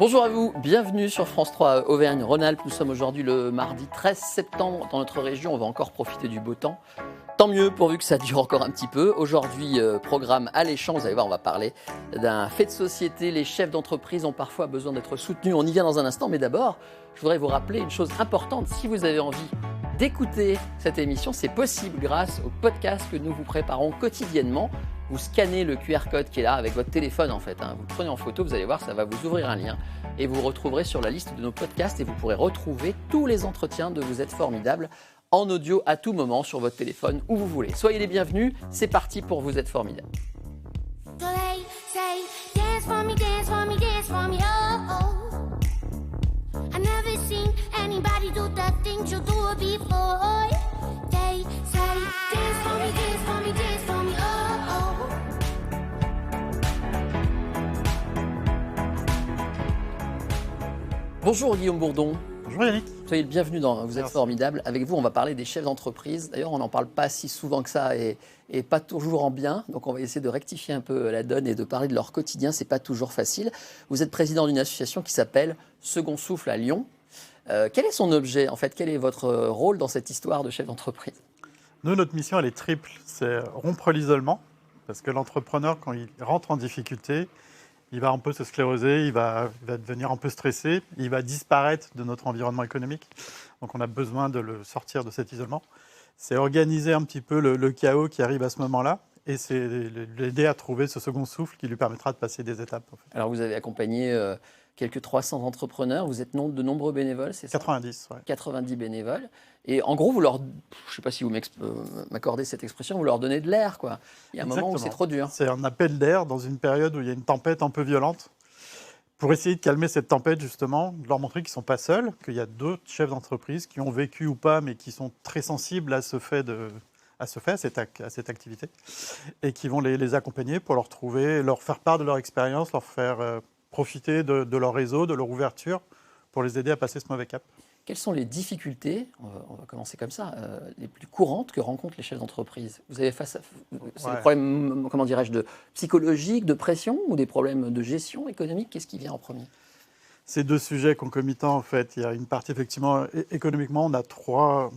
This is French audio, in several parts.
Bonjour à vous, bienvenue sur France 3 Auvergne-Rhône-Alpes. Nous sommes aujourd'hui le mardi 13 septembre dans notre région. On va encore profiter du beau temps. Tant mieux pourvu que ça dure encore un petit peu. Aujourd'hui, programme alléchant. Vous allez voir, on va parler d'un fait de société. Les chefs d'entreprise ont parfois besoin d'être soutenus. On y vient dans un instant. Mais d'abord, je voudrais vous rappeler une chose importante. Si vous avez envie d'écouter cette émission, c'est possible grâce au podcast que nous vous préparons quotidiennement. Vous scannez le QR code qui est là avec votre téléphone en fait. Vous le prenez en photo, vous allez voir, ça va vous ouvrir un lien et vous retrouverez sur la liste de nos podcasts et vous pourrez retrouver tous les entretiens de Vous êtes formidable en audio à tout moment sur votre téléphone où vous voulez. Soyez les bienvenus, c'est parti pour Vous êtes formidable. They say, dance for me, dance for me, dance for me, oh, oh. I never seen anybody do the things you do before. They say, dance for me, dance for me, dance for me, oh, oh. Bonjour Guillaume Bourdon. Bonjour Yannick. Soyez le bienvenu dans Vous êtes Merci. formidable. Avec vous, on va parler des chefs d'entreprise. D'ailleurs, on n'en parle pas si souvent que ça et pas toujours en bien. Donc, on va essayer de rectifier un peu la donne et de parler de leur quotidien. C'est pas toujours facile. Vous êtes président d'une association qui s'appelle Second Souffle à Lyon. Quel est son objet en fait? Quel est votre rôle dans cette histoire de chef d'entreprise? Nous, notre mission, elle est triple. C'est rompre l'isolement, parce que l'entrepreneur, quand il rentre en difficulté, il va un peu se scléroser, il va devenir un peu stressé, il va disparaître de notre environnement économique. Donc on a besoin de le sortir de cet isolement. C'est organiser un petit peu le chaos qui arrive à ce moment-là, et c'est l'aider à trouver ce second souffle qui lui permettra de passer des étapes. En fait. Alors, vous avez accompagné quelques 300 entrepreneurs. Vous êtes de nombreux bénévoles, c'est ça? 90, ouais. 90 bénévoles. Et en gros, vous leur, je ne sais pas si vous m'accordez cette expression, vous leur donnez de l'air, quoi. Il y a un moment où c'est trop dur. C'est un appel d'air dans une période où il y a une tempête un peu violente. Pour essayer de calmer cette tempête, justement, de leur montrer qu'ils ne sont pas seuls, qu'il y a d'autres chefs d'entreprise qui ont vécu ou pas, mais qui sont très sensibles à à cette activité, et qui vont les accompagner pour leur faire part de leur expérience, leur faire profiter de leur réseau, de leur ouverture, pour les aider à passer ce mauvais cap. Quelles sont les difficultés, on va commencer comme ça, les plus courantes que rencontrent les chefs d'entreprise? Vous avez face à c'est des problèmes, comment dirais-je, de psychologique, de pression ou des problèmes de gestion économique? Qu'est-ce qui vient en premier? Ces deux sujets concomitants, en fait, il y a une partie, effectivement, économiquement, on a trois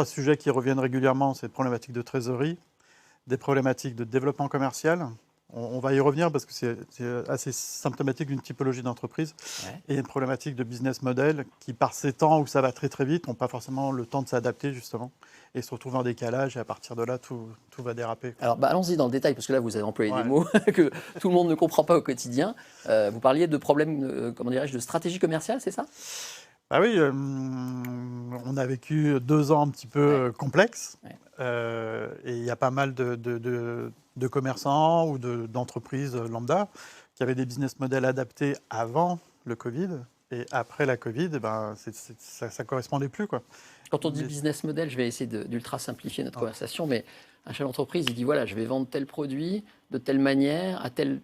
sujets qui reviennent régulièrement. C'est des problématiques de trésorerie, des problématiques de développement commercial. On va y revenir parce que c'est assez symptomatique d'une typologie d'entreprise. Ouais. Et une problématique de business model qui, par ces temps où ça va très très vite, n'ont pas forcément le temps de s'adapter justement et se retrouvent en décalage et à partir de là, tout va déraper. Alors allons-y dans le détail parce que là vous avez employé des mots que tout le monde ne comprend pas au quotidien. Vous parliez de problèmes, comment dirais-je, de stratégie commerciale, c'est ça? Ah oui, on a vécu 2 ans un petit peu complexes et il y a pas mal de commerçants ou d'entreprises lambda qui avaient des business models adaptés avant le Covid et après la Covid, ça ne correspondait plus, quoi. Quand on dit business model, je vais essayer d'ultra simplifier notre conversation, mais un chef d'entreprise, il dit voilà, je vais vendre tel produit de telle manière à telle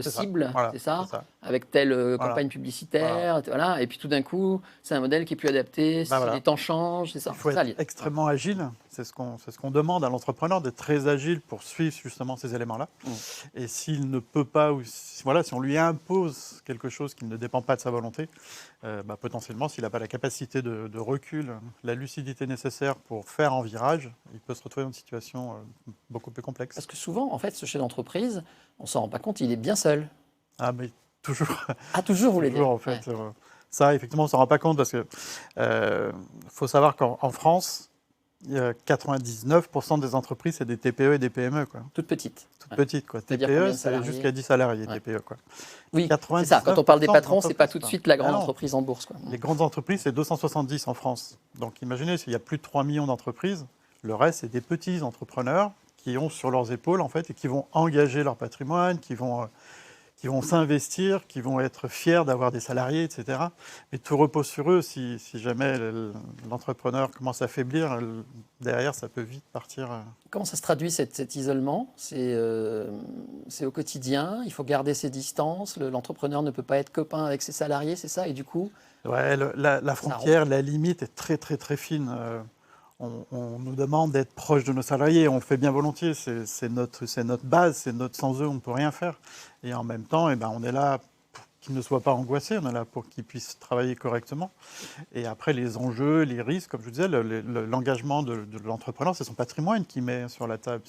cible, Voilà, c'est ça, c'est ça. avec telle campagne publicitaire, voilà. Et puis tout d'un coup, c'est un modèle qui est plus adapté, si les temps changent, c'est ça. Il faut être extrêmement agile, c'est ce qu'on demande à l'entrepreneur, d'être très agile pour suivre justement ces éléments-là. Et s'il ne peut pas, ou si on lui impose quelque chose qui ne dépend pas de sa volonté, potentiellement, s'il n'a pas la capacité de recul, la lucidité nécessaire pour faire un virage, il peut se retrouver dans une situation beaucoup plus complexe. Parce que souvent, en fait, ce chef d'entreprise, on ne s'en rend pas compte, il est bien seul. Ah, mais toujours. Ah, toujours, vous voulez dire? Toujours, en fait. Ça, effectivement, on ne s'en rend pas compte parce que faut savoir qu'en France, 99% des entreprises, c'est des TPE et des PME, quoi. Toutes petites. Toutes petites, quoi. C'est-à-dire TPE, combien de c'est salariés? jusqu'à 10 salariés, TPE, quoi. Oui, c'est ça. Quand on parle des patrons, ce n'est pas tout de suite la grande entreprise en bourse, quoi. Les grandes entreprises, c'est 270 en France. Donc imaginez, s'il y a plus de 3 millions d'entreprises, le reste, c'est des petits entrepreneurs qui ont sur leurs épaules, en fait, et qui vont engager leur patrimoine, qui vont s'investir, qui vont être fiers d'avoir des salariés, etc. Mais tout repose sur eux. Si jamais l'entrepreneur commence à faiblir, derrière, ça peut vite partir. Comment ça se traduit cet isolement? C'est au quotidien, il faut garder ses distances, l'entrepreneur ne peut pas être copain avec ses salariés, c'est ça? Et du coup, ouais, la frontière, la limite est très très très fine. On nous demande d'être proche de nos salariés, on le fait bien volontiers, c'est notre base, sans eux on ne peut rien faire. Et en même temps, on est là qu'ils ne soient pas angoissés, on est là pour qu'ils puissent travailler correctement. Et après, les enjeux, les risques, comme je vous disais, l'engagement de l'entrepreneur, c'est son patrimoine qu'il met sur la table.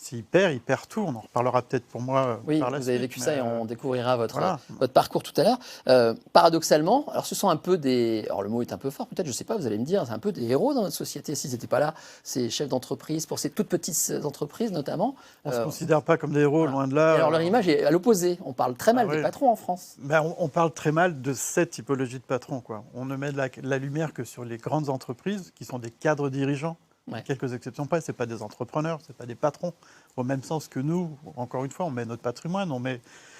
S'il perd, il perd tout. On en reparlera peut-être pour moi Oui, par la vous suite. avez vécu ça et on découvrira voilà. votre parcours tout à l'heure. Paradoxalement, alors ce sont un peu des... Alors le mot est un peu fort, peut-être, je ne sais pas, vous allez me dire, c'est un peu des héros dans notre société. S'ils n'étaient pas là, ces chefs d'entreprise, pour ces toutes petites entreprises notamment. On ne se considère pas comme des héros, voilà. loin de là. Et alors leur image est à l'opposé. On parle très mal oui. des patrons en France. Ben, on parle très mal de cette typologie de patrons, quoi. On ne met de la lumière que sur les grandes entreprises qui sont des cadres dirigeants. Ouais. Quelques exceptions près, ce n'est pas des entrepreneurs, ce n'est pas des patrons. Au même sens que nous, encore une fois, on met notre patrimoine,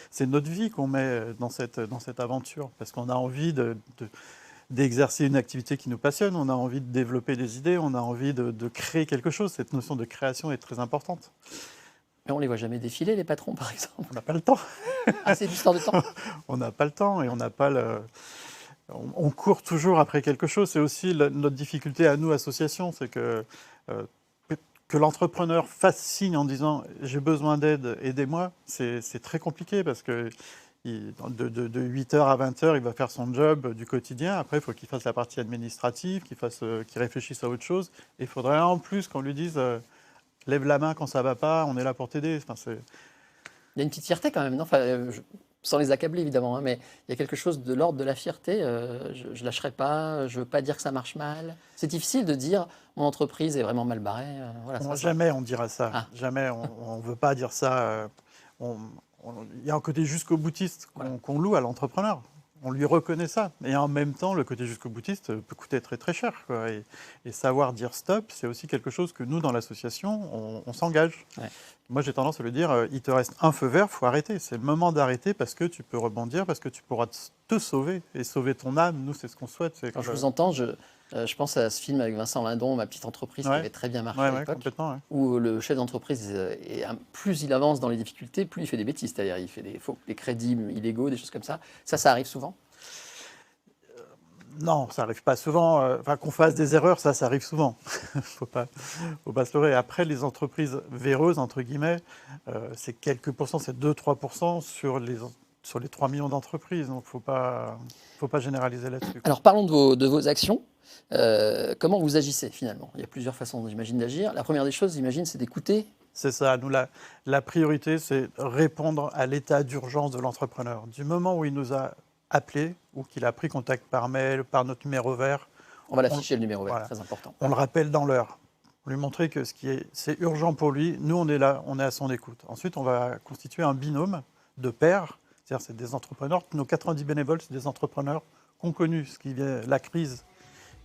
c'est notre vie qu'on met dans cette aventure. Parce qu'on a envie d'exercer une activité qui nous passionne, on a envie de développer des idées, on a envie de créer quelque chose. Cette notion de création est très importante. Mais on ne les voit jamais défiler, les patrons, par exemple. On n'a pas le temps. Ah, c'est une histoire de temps. On n'a pas le temps et on n'a pas le... On court toujours après quelque chose. C'est aussi notre difficulté à nous, associations, c'est que l'entrepreneur fasse signe en disant « j'ai besoin d'aide, aidez-moi », c'est très compliqué parce que de 8h à 20h, il va faire son job du quotidien. Après, il faut qu'il fasse la partie administrative, qu'il réfléchisse à autre chose. Et il faudrait en plus qu'on lui dise « lève la main quand ça ne va pas, on est là pour t'aider ». Enfin, il y a une petite fierté quand même, non ? Sans les accabler évidemment, hein, mais il y a quelque chose de l'ordre de la fierté. Je lâcherai pas, je veux pas dire que ça marche mal. C'est difficile de dire mon entreprise est vraiment mal barrée. Voilà, jamais on dira ça. Ah. Jamais on ne veut pas dire ça. Il y a un côté jusqu'au boutiste qu'on loue à l'entrepreneur. On lui reconnaît ça. Et en même temps, le côté jusqu'au boutiste peut coûter très très cher, quoi. Et savoir dire stop, c'est aussi quelque chose que nous, dans l'association, on s'engage. Ouais. Moi, j'ai tendance à lui dire, il te reste un feu vert, il faut arrêter. C'est le moment d'arrêter parce que tu peux rebondir, parce que tu pourras te sauver et sauver ton âme. Nous, c'est ce qu'on souhaite. Quand je vous entends, je pense à ce film avec Vincent Lindon, Ma petite entreprise, qui avait très bien marché à l'époque, où le chef d'entreprise, plus il avance dans les difficultés, plus il fait des bêtises. C'est-à-dire, il fait des crédits illégaux, des choses comme ça. Ça arrive souvent ? Non, ça n'arrive pas souvent. Qu'on fasse des erreurs, ça arrive souvent. Faut pas se leurrer. Après, les entreprises véreuses, entre guillemets, c'est quelques pourcents, c'est 2-3% sur les 3 millions d'entreprises. Donc, faut pas généraliser là-dessus. Alors, parlons de vos actions. Comment vous agissez, finalement ? Il y a plusieurs façons, j'imagine, d'agir. La première des choses, j'imagine, c'est d'écouter. C'est ça. Nous, la priorité, c'est répondre à l'état d'urgence de l'entrepreneur. Du moment où il nous a appelé ou qu'il a pris contact par mail, par notre numéro vert. On va l'afficher, le numéro vert, voilà. Très important. On le rappelle dans l'heure. Lui montrer que c'est urgent pour lui. Nous, on est là, on est à son écoute. Ensuite, on va constituer un binôme de pairs. C'est-à-dire, c'est des entrepreneurs. Nos 90 bénévoles, c'est des entrepreneurs qui ont connu la crise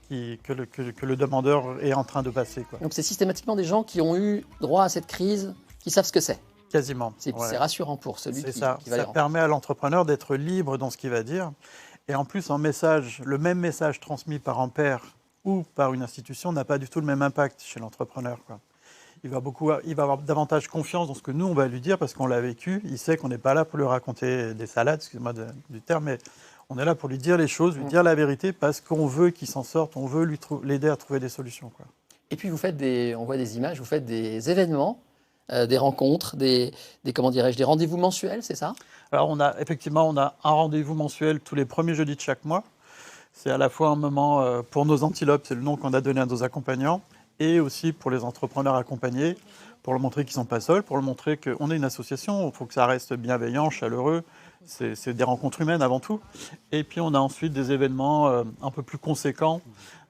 que le demandeur est en train de passer, quoi. Donc, c'est systématiquement des gens qui ont eu droit à cette crise, qui savent ce que c'est. Quasiment. C'est rassurant pour celui qui va les Ça permet à l'entrepreneur d'être libre dans ce qu'il va dire. Et en plus, le même message transmis par un pair ou par une institution n'a pas du tout le même impact chez l'entrepreneur, quoi. Il va avoir davantage confiance dans ce que nous, on va lui dire parce qu'on l'a vécu. Il sait qu'on n'est pas là pour lui raconter des salades, excusez-moi du terme, mais on est là pour lui dire les choses, lui dire la vérité parce qu'on veut qu'il s'en sorte, on veut l'aider à trouver des solutions, quoi. Et puis, on voit des images, vous faites des événements. Des rencontres, des rendez-vous mensuels, c'est ça ? Alors, on a un rendez-vous mensuel tous les premiers jeudis de chaque mois. C'est à la fois un moment pour nos antilopes, c'est le nom qu'on a donné à nos accompagnants, et aussi pour les entrepreneurs accompagnés, pour leur montrer qu'ils ne sont pas seuls, pour leur montrer qu'on est une association, il faut que ça reste bienveillant, chaleureux. C'est des rencontres humaines avant tout. Et puis, on a ensuite des événements un peu plus conséquents,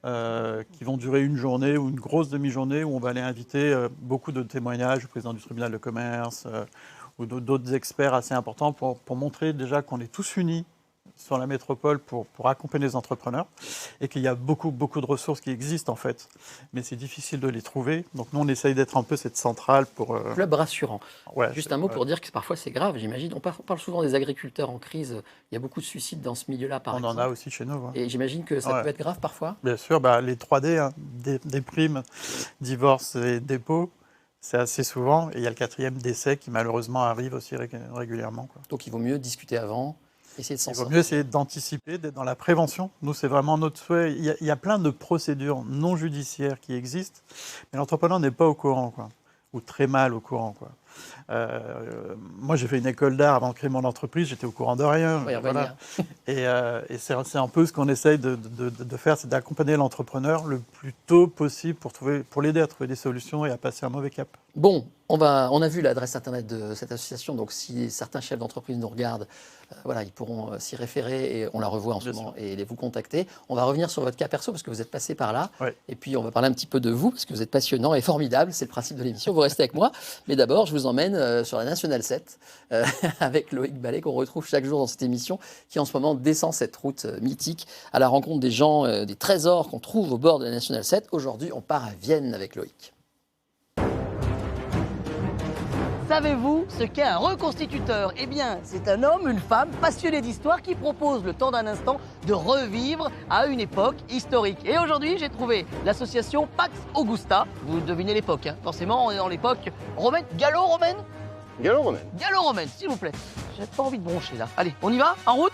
qui vont durer une journée ou une grosse demi-journée où on va aller inviter beaucoup de témoignages du président du tribunal de commerce ou d'autres experts assez importants pour montrer déjà qu'on est tous unis sur la métropole pour accompagner les entrepreneurs et qu'il y a beaucoup de ressources qui existent en fait, mais c'est difficile de les trouver. Donc nous on essaye d'être un peu cette centrale pour... Club rassurant. Ouais, juste un mot pour dire que parfois c'est grave, j'imagine. On parle souvent des agriculteurs en crise. Il y a beaucoup de suicides dans ce milieu-là par exemple. On en a aussi chez nous. Ouais. Et j'imagine que ça peut être grave parfois. Bien sûr, les 3D, hein, des primes, divorce et dépôt. C'est assez souvent. Et il y a le 4e décès qui malheureusement arrive aussi régulièrement, quoi. Donc il vaut mieux discuter avant. Il vaut mieux essayer d'anticiper, d'être dans la prévention. Nous, c'est vraiment notre souhait. Il y a plein de procédures non judiciaires qui existent, mais l'entrepreneur n'est pas au courant, quoi, ou très mal au courant, quoi. Moi, j'ai fait une école d'art avant de créer mon entreprise, j'étais au courant de rien. On va y revenir. Et c'est un peu ce qu'on essaye de faire, c'est d'accompagner l'entrepreneur le plus tôt possible pour l'aider à trouver des solutions et à passer un mauvais cap. Bon, on a vu l'adresse internet de cette association, donc si certains chefs d'entreprise nous regardent, voilà, ils pourront s'y référer et on la revoit en ce moment et vous contacter. On va revenir sur votre cas perso parce que vous êtes passé par là. Ouais. Et puis on va parler un petit peu de vous parce que vous êtes passionnant et formidable, c'est le principe de l'émission. Vous restez avec moi. Mais d'abord, je vous emmène sur la Nationale 7 avec Loïc Ballet qu'on retrouve chaque jour dans cette émission qui en ce moment descend cette route mythique à la rencontre des gens, des trésors qu'on trouve au bord de la Nationale 7. Aujourd'hui, on part à Vienne avec Loïc. Savez-vous ce qu'est un reconstituteur? Eh bien, c'est un homme, une femme passionnée d'histoire qui propose le temps d'un instant de revivre à une époque historique. Et aujourd'hui, j'ai trouvé l'association Pax Augusta. Vous devinez l'époque, hein. Forcément, on est dans l'époque romaine, gallo-romaine. Gallo-romaine. Gallo-romaine, s'il vous plaît. J'ai pas envie de broncher là. Allez, on y va? En route?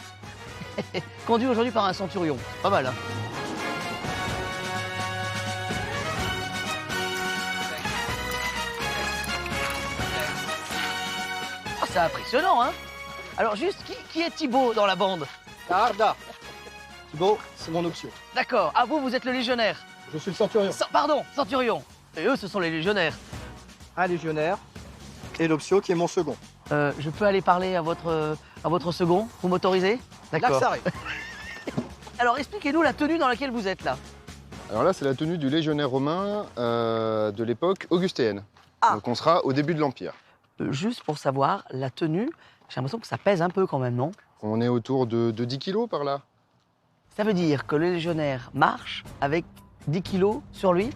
Conduit aujourd'hui par un centurion. Pas mal, hein. C'est impressionnant, hein? Alors juste, qui est Thibaut dans la bande? Arda. Thibaut, c'est mon option. D'accord. Ah, vous êtes le légionnaire. Je suis le centurion. Pardon, centurion. Et eux, ce sont les légionnaires. Un légionnaire et l'option qui est mon second. Je peux aller parler à votre second? Vous m'autorisez? Là que ça arrive. Alors expliquez-nous la tenue dans laquelle vous êtes là. Alors là, c'est la tenue du légionnaire romain de l'époque augustéenne. Ah. Donc on sera au début de l'Empire. Juste pour savoir, la tenue, j'ai l'impression que ça pèse un peu quand même, non? On est autour de 10 kilos par là. Ça veut dire que le légionnaire marche avec 10 kilos sur lui?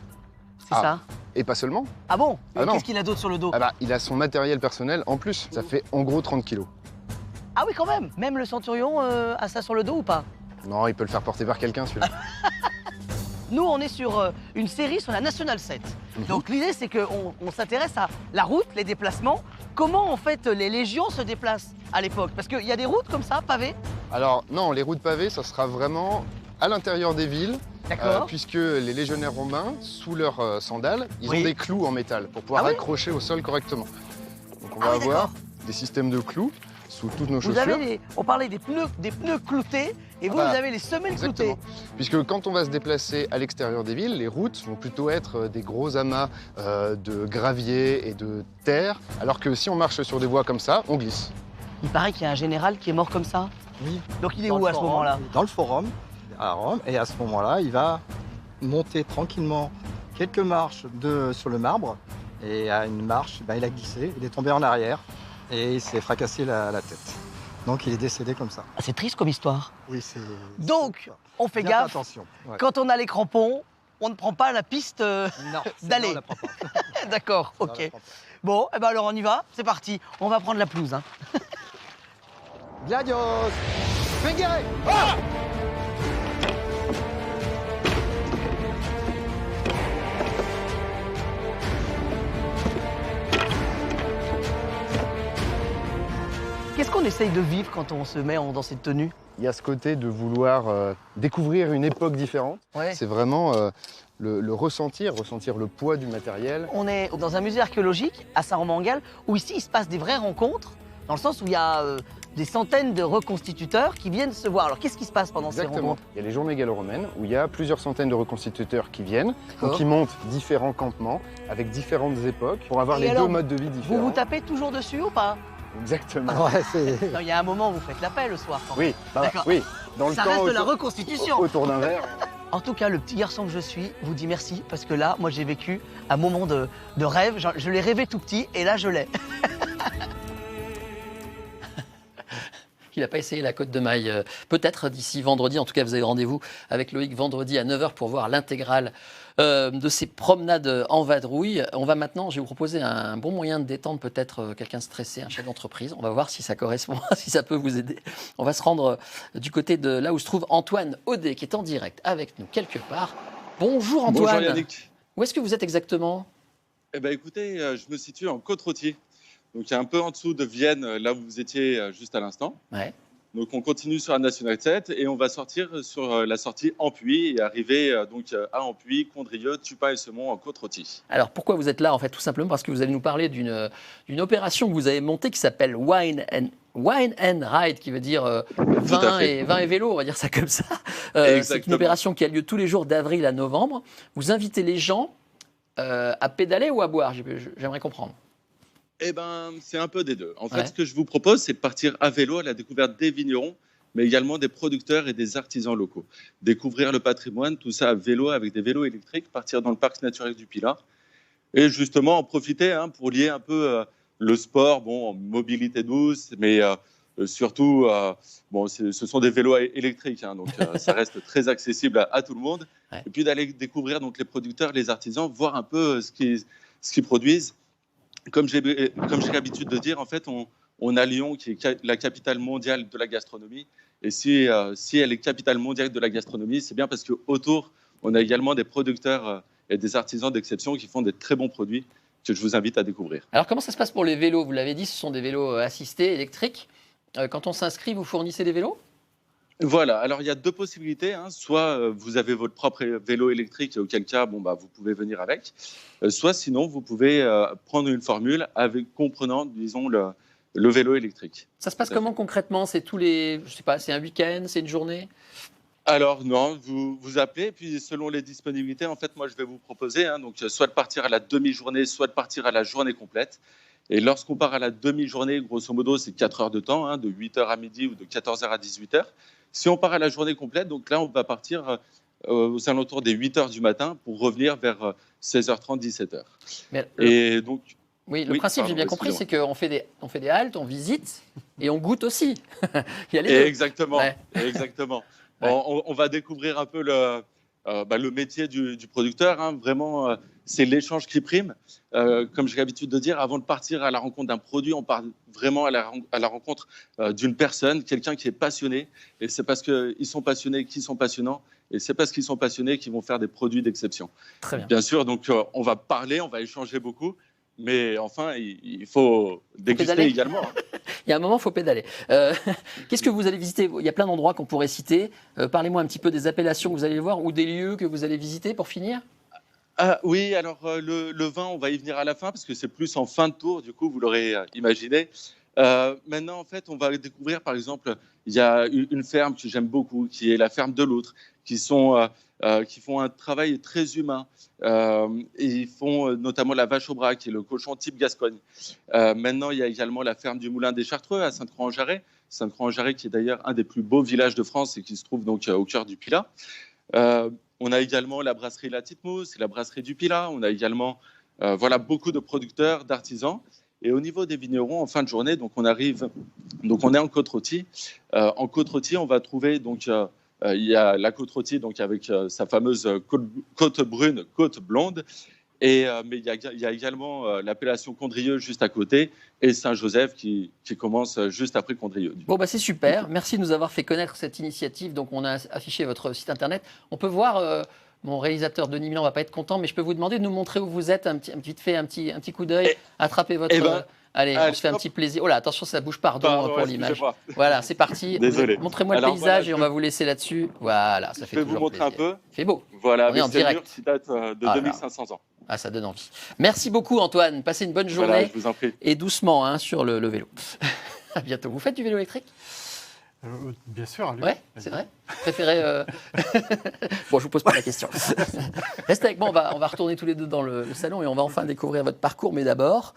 C'est Ah. ça? Et pas seulement. Ah bon? Ah non. Qu'est-ce qu'il a d'autre sur le dos? Ah bah, il a son matériel personnel en plus. Ça fait en gros 30 kilos. Ah oui, quand même. Même le centurion a ça sur le dos ou pas? Non, il peut le faire porter par quelqu'un celui-là. Nous, on est sur une série sur la Nationale 7. Donc l'idée, c'est qu'on s'intéresse à la route, les déplacements. Comment, en fait, les légions se déplacent à l'époque? Parce qu'il y a des routes comme ça, pavées. Alors non, les routes pavées, ça sera vraiment à l'intérieur des villes. D'accord. Puisque les légionnaires romains, sous leurs sandales, ils Oui. ont des clous en métal pour pouvoir Ah oui accrocher au sol correctement. Donc on va Ah oui, avoir d'accord. des systèmes de clous sous toutes nos Vous chaussures. avez on parlait des pneus cloutés, et vous, Voilà. vous avez les semelles Exactement. cloutées. Puisque quand on va se déplacer à l'extérieur des villes, les routes vont plutôt être des gros amas de gravier et de terre, alors que si on marche sur des voies comme ça, on glisse. Il paraît qu'il y a un général qui est mort comme ça. Oui. Donc il est Dans où le à ce forum, moment-là? Dans le forum, à Rome. Et à ce moment-là, il va monter tranquillement quelques marches sur le marbre. Et à une marche, ben, il a glissé, il est tombé en arrière et il s'est fracassé la tête. Donc il est décédé comme ça. Ah, c'est triste comme histoire. Oui, c'est. Donc, on fait Bien gaffe. attention. Ouais. Quand on a les crampons, on ne prend pas la piste. Non, d'aller. celle-là, on la prend pas. D'accord, Celle-là, on ok. la prend pas. Bon, eh ben alors on y va, c'est parti. On va prendre la pelouse, hein. Gladios. Fingere. Qu'est-ce qu'on essaye de vivre quand on se met dans cette tenue? Il y a ce côté de vouloir découvrir une époque différente. Ouais. C'est vraiment le ressentir le poids du matériel. On est dans un musée archéologique à Saint-Romain-en-Galles où ici il se passe des vraies rencontres, dans le sens où il y a des centaines de reconstituteurs qui viennent se voir. Alors qu'est-ce qui se passe pendant ces Exactement. rencontres? Il y a les journées gallo-romaines où il y a plusieurs centaines de reconstituteurs qui viennent, D'accord. donc qui montent différents campements avec différentes époques pour avoir Et les alors, deux modes de vie Vous différents. vous tapez toujours dessus ou pas? Exactement. Ouais, c'est. Non, il y a un moment où vous faites la paix le soir quand même. Oui, D'accord. oui. Dans le Ça temps, reste de la autour- reconstitution. autour d'un verre. En tout cas, le petit garçon que je suis vous dit merci parce que là, moi j'ai vécu un moment de rêve. Je l'ai rêvé tout petit et là je l'ai. Il n'a pas essayé la Côte de Maille. Peut-être d'ici vendredi. En tout cas, vous avez rendez-vous avec Loïc vendredi à 9h pour voir l'intégrale de ces promenades en vadrouille. On va maintenant, je vais vous proposer un bon moyen de détendre peut-être quelqu'un stressé, un chef d'entreprise. On va voir si ça correspond, si ça peut vous aider. On va se rendre du côté de là où se trouve Antoine Audet, qui est en direct avec nous quelque part. Bonjour Antoine. Bonjour Yannick. Où est-ce que vous êtes exactement? Eh ben, écoutez, je me situe en Côte-Rôtier. Donc, un peu en dessous de Vienne, là où vous étiez juste à l'instant. Ouais. Donc on continue sur la National 7 et on va sortir sur la sortie Ampuis et arriver à Ampuis, Condrieu, Tupin et Semont en Côte-Rôtie. Alors pourquoi vous êtes là en fait? Tout simplement parce que vous allez nous parler d'une opération que vous avez montée qui s'appelle Wine and Ride, qui veut dire vin et vélo, on va dire ça comme ça. C'est une opération qui a lieu tous les jours d'avril à novembre. Vous invitez les gens à pédaler ou à boire? J'aimerais comprendre. Eh ben, c'est un peu des deux. En fait, ce que je vous propose, c'est de partir à vélo à la découverte des vignerons, mais également des producteurs et des artisans locaux. Découvrir le patrimoine, tout ça à vélo, avec des vélos électriques, partir dans le parc naturel du Pilat. Et justement, en profiter pour lier un peu le sport, en mobilité douce, mais surtout, ce sont des vélos électriques, donc ça reste très accessible à tout le monde. Ouais. Et puis d'aller découvrir donc, les producteurs, les artisans, voir un peu ce qu'ils produisent. Comme j'ai l'habitude de dire, en fait, on a Lyon qui est la capitale mondiale de la gastronomie. Et si elle est capitale mondiale de la gastronomie, c'est bien parce qu'autour, on a également des producteurs et des artisans d'exception qui font des très bons produits que je vous invite à découvrir. Alors, comment ça se passe pour les vélos? Vous l'avez dit, ce sont des vélos assistés, électriques. Quand on s'inscrit, vous fournissez des vélos? Voilà, alors il y a deux possibilités. Soit vous avez votre propre vélo électrique, auquel cas vous pouvez venir avec. Soit sinon, vous pouvez prendre une formule comprenant, disons, le vélo électrique. Ça se passe comment concrètement? C'est je sais pas, c'est un week-end, c'est une journée? Alors non, vous appelez, puis selon les disponibilités, en fait, moi je vais vous proposer donc soit de partir à la demi-journée, soit de partir à la journée complète. Et lorsqu'on part à la demi-journée, grosso modo, c'est 4 heures de temps, de 8h à midi ou de 14h à 18h. Si on part à la journée complète, donc là, on va partir aux alentours des 8h du matin pour revenir vers 16h30, 17h. Et donc, oui, le principe, j'ai bien compris, c'est qu'on fait des haltes, on visite et on goûte aussi. Il y a les deux. Exactement, exactement. Ouais. On va découvrir un peu le métier du producteur. Vraiment, c'est l'échange qui prime. Comme j'ai l'habitude de dire, avant de partir à la rencontre d'un produit, on part vraiment à la rencontre d'une personne, quelqu'un qui est passionné. Et c'est parce qu'ils sont passionnés qu'ils sont passionnants. Et c'est parce qu'ils sont passionnés qu'ils vont faire des produits d'exception. Très bien. Bien sûr, donc on va parler, on va échanger beaucoup. Mais enfin, il faut déguster également. Il y a un moment, il faut pédaler. Qu'est-ce que vous allez visiter? Il y a plein d'endroits qu'on pourrait citer. Parlez-moi un petit peu des appellations que vous allez voir ou des lieux que vous allez visiter pour finir. Oui, alors le vin, on va y venir à la fin parce que c'est plus en fin de tour, du coup, vous l'aurez imaginé. Maintenant, en fait, on va découvrir, par exemple, il y a une ferme que j'aime beaucoup, qui est la ferme de l'Outre, qui font un travail très humain. Et ils font notamment la vache au bras, qui est le cochon type Gascogne. Maintenant, il y a également la ferme du Moulin des Chartreux à Sainte-Croix-en-Jarret. Sainte-Croix-en-Jarret, qui est d'ailleurs un des plus beaux villages de France et qui se trouve donc au cœur du Pilat. On a également la brasserie La Petite Mousse, la brasserie du Pilat. On a également beaucoup de producteurs, d'artisans. Et au niveau des vignerons, en fin de journée, donc on est en Côte-Rôtie. En Côte-Rôtie, on va trouver donc il y a la Côte-Rôtie donc avec sa fameuse côte brune, côte blonde. Mais il y a également l'appellation Condrieu juste à côté et Saint-Joseph qui commence juste après Condrieu. Bon, c'est super. Merci de nous avoir fait connaître cette initiative. Donc, on a affiché votre site internet. On peut voir, mon réalisateur Denis Milan ne va pas être content, mais je peux vous demander de nous montrer où vous êtes, un petit coup d'œil, attrapez votre... Allez, on se fait un petit plaisir. Oh là, attention, ça bouge, pardon pour l'image. Voilà, c'est parti. Désolé. Montrez-moi le paysage et on va vous laisser là-dessus. Voilà, ça fait toujours plaisir. Je vais vous montrer un peu. Il fait beau. Voilà, on est en direct. Mur qui date de 2500 ans. Ah, ça donne envie. Merci beaucoup, Antoine. Passez une bonne journée. Voilà, je vous en prie. Et doucement sur le vélo. À bientôt. Vous faites du vélo électrique? Bien sûr. Luc. Ouais, c'est vrai. Préférez. Bon, je vous pose pas la question. Restez avec moi. On va retourner tous les deux dans le salon et on va enfin découvrir votre parcours. Mais d'abord,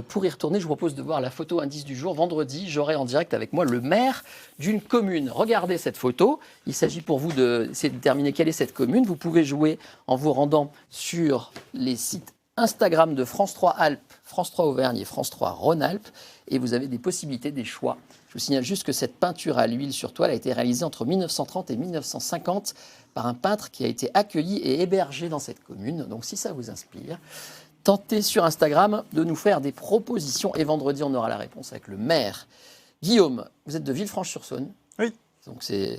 pour y retourner, je vous propose de voir la photo indice du jour. Vendredi, j'aurai en direct avec moi le maire d'une commune. Regardez cette photo. Il s'agit pour vous de déterminer quelle est cette commune. Vous pouvez jouer en vous rendant sur les sites Instagram de France 3 Alpes, France 3 Auvergne et France 3 Rhône-Alpes. Et vous avez des possibilités, des choix. Je vous signale juste que cette peinture à l'huile sur toile a été réalisée entre 1930 et 1950 par un peintre qui a été accueilli et hébergé dans cette commune. Donc si ça vous inspire, tentez sur Instagram de nous faire des propositions. Et vendredi, on aura la réponse avec le maire. Guillaume, vous êtes de Villefranche-sur-Saône. Oui. Donc c'est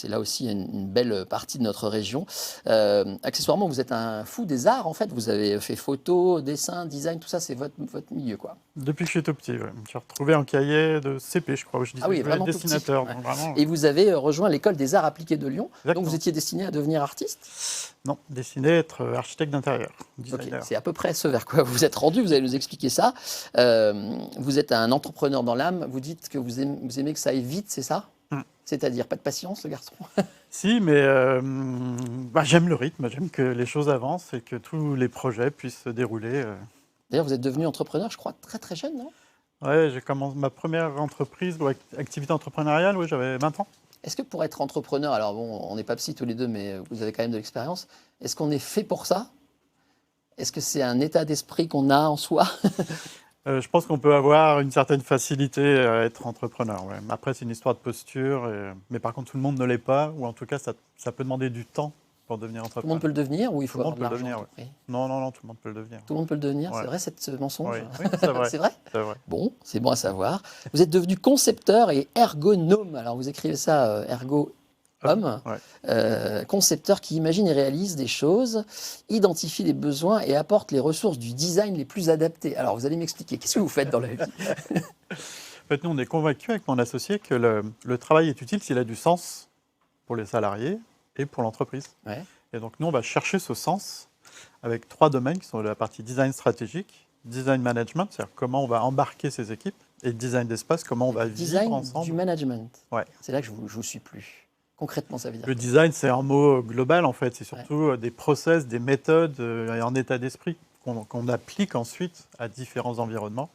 là aussi une belle partie de notre région. Accessoirement, vous êtes un fou des arts en fait. Vous avez fait photo, dessin, design, tout ça, c'est votre milieu quoi. Depuis que je suis tout petit, ouais. Je me suis retrouvé en cahier de CP, je crois, où je disais Ah oui, que je voulais vraiment être tout petit. dessinateur. Ouais. Donc vraiment, Et vous avez rejoint l'école des arts appliqués de Lyon. Exactement. Donc vous étiez destiné à devenir artiste. non, dessiner, être architecte d'intérieur, Ok, designer. c'est à peu près ce vers quoi vous êtes rendu. Vous allez nous expliquer ça. Vous êtes un entrepreneur dans l'âme. Vous dites que vous aimez que ça aille vite, c'est ça? C'est-à-dire pas de patience, le garçon. Si, mais j'aime le rythme, j'aime que les choses avancent et que tous les projets puissent se dérouler. D'ailleurs, vous êtes devenu entrepreneur, je crois, très très jeune, non? Ouais, j'ai commencé ma première entreprise, ou activité entrepreneuriale, oui, j'avais 20 ans. Est-ce que pour être entrepreneur, alors bon, on n'est pas psy tous les deux, mais vous avez quand même de l'expérience, est-ce qu'on est fait pour ça? Est-ce que c'est un état d'esprit qu'on a en soi? Je pense qu'on peut avoir une certaine facilité à être entrepreneur. Ouais. Après, c'est une histoire de posture, mais par contre, tout le monde ne l'est pas, ou en tout cas, ça peut demander du temps pour devenir Tout le entrepreneur. monde peut le devenir ou il faut Tout le avoir de monde peut le l'argent? devenir, Non, tout le monde peut le devenir. Tout le monde peut le devenir, Ouais. c'est vrai ce mensonge? Oui, c'est vrai. C'est vrai? C'est vrai. Bon, c'est bon à savoir. Vous êtes devenu concepteur et ergonome. Alors vous écrivez ça, ergo homme, Ouais. concepteur qui imagine et réalise des choses, identifie les besoins et apporte les ressources du design les plus adaptées. Alors vous allez m'expliquer, qu'est-ce que vous faites dans la vie? En fait, nous, on est convaincus avec mon associé que le travail est utile s'il a du sens pour les salariés et pour l'entreprise. Ouais. Et donc, nous, on va chercher ce sens avec 3 domaines qui sont la partie design stratégique, design management, c'est-à-dire comment on va embarquer ces équipes, et design d'espace, comment on va Design vivre ensemble. du management. Ouais. C'est là que je vous suis plus. Concrètement, ça veut dire Le quoi? design, c'est un mot global, en fait. C'est surtout des process, des méthodes et un état d'esprit qu'on applique ensuite à différents environnements.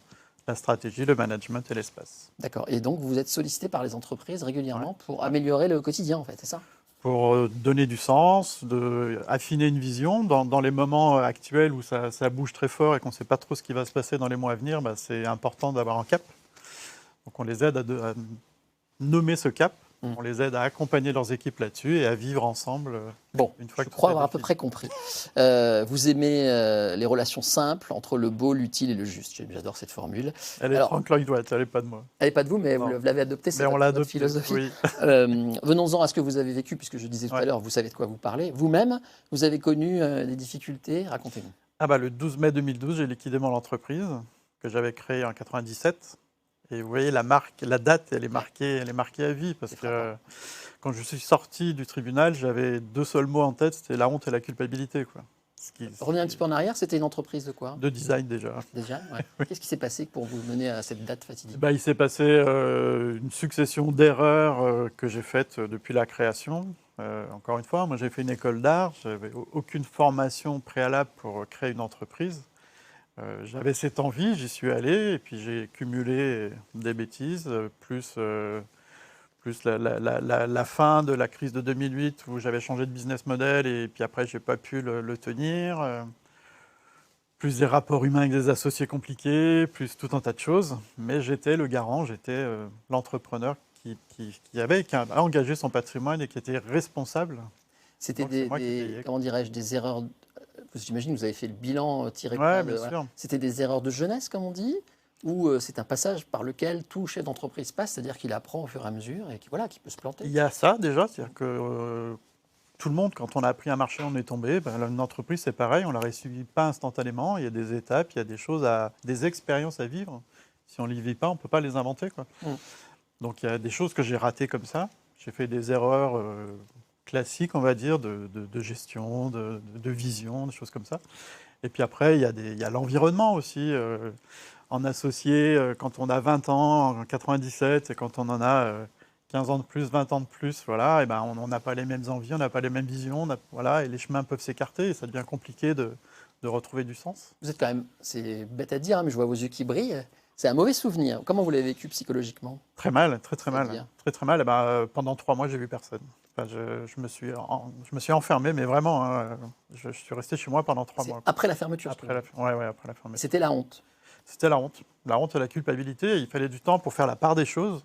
La stratégie, le management et l'espace. D'accord. Et donc, vous êtes sollicité par les entreprises régulièrement pour améliorer le quotidien, en fait, c'est ça? Pour donner du sens, affiner une vision. Dans les moments actuels où ça bouge très fort et qu'on ne sait pas trop ce qui va se passer dans les mois à venir, c'est important d'avoir un cap. Donc on les aide à nommer ce cap, on les aide à accompagner leurs équipes là-dessus et à vivre ensemble. Bon, Une fois je que crois tout est avoir à peu défini. prez compris. Vous aimez les relations simples entre le beau, l'utile et le juste. J'adore cette formule. Elle est Alors- Frank Lloyd Wright, elle n'est pas de moi. Elle n'est pas de vous, mais Non. vous l'avez adoptée, c'est Mais on l'a votre adopté. philosophie. Oui. Venons-en à ce que vous avez vécu, puisque je disais tout à Ouais. l'heure, vous savez de quoi vous parlez. Vous-même, vous avez connu des difficultés, racontez-nous. Le 12 mai 2012, j'ai liquidé mon entreprise que j'avais créée en 97. Et vous voyez, la date, elle est marquée à vie. Parce C'est que frappant. quand je suis sorti du tribunal, j'avais 2 seuls mots en tête, c'était la honte et la culpabilité. Quoi. Revenez un petit peu en arrière, c'était une entreprise de quoi De design déjà. déjà? Qu'est-ce qui s'est passé pour vous mener à cette date fatidique? Il s'est passé une succession d'erreurs que j'ai faites depuis la création. Encore une fois, moi j'ai fait une école d'art, j'avais aucune formation préalable pour créer une entreprise. J'avais cette envie, j'y suis allé et puis j'ai cumulé des bêtises, plus la fin de la crise de 2008 où j'avais changé de business model et puis après j'ai pas pu le tenir. Plus des rapports humains avec des associés compliqués, plus tout un tas de choses. Mais j'étais le garant, j'étais l'entrepreneur qui avait engagé son patrimoine et qui était responsable. C'était Donc, c'est moi qui payais. comment dirais-je, des erreurs. J'imagine que vous avez fait le bilan tiré Ouais, plein bien sûr. C'était des erreurs de jeunesse, comme on dit, ou c'est un passage par lequel tout chef d'entreprise passe, c'est-à-dire qu'il apprend au fur et à mesure et qui peut se planter. Il y a ça déjà, c'est-à-dire que tout le monde, quand on a appris à marcher, on est tombé. Une entreprise, c'est pareil, on ne la réussit pas instantanément. Il y a des étapes, il y a des choses, des expériences à vivre. Si on ne les vit pas, on ne peut pas les inventer, quoi. Donc il y a des choses que j'ai ratées comme ça. J'ai fait des erreurs classiques, on va dire, de gestion, de vision, des choses comme ça. Et puis après, il y a l'environnement aussi. En associé, quand on a 20 ans, en 97, et quand on en a 15 ans de plus, 20 ans de plus, voilà, et on n'a pas les mêmes envies, on n'a pas les mêmes visions, voilà, et les chemins peuvent s'écarter, et ça devient compliqué de retrouver du sens. Vous êtes quand même, c'est bête à dire, hein, mais je vois vos yeux qui brillent. C'est un mauvais souvenir. Comment vous l'avez vécu psychologiquement? Très mal, très mal. C'est-à-dire Très mal. Pendant 3 mois, j'ai vu personne. Je me suis enfermé, mais vraiment, hein, je suis resté chez moi pendant 3 C'est mois. après la fermeture. Après la fermeture. C'était la honte. C'était la honte et la culpabilité. Il fallait du temps pour faire la part des choses,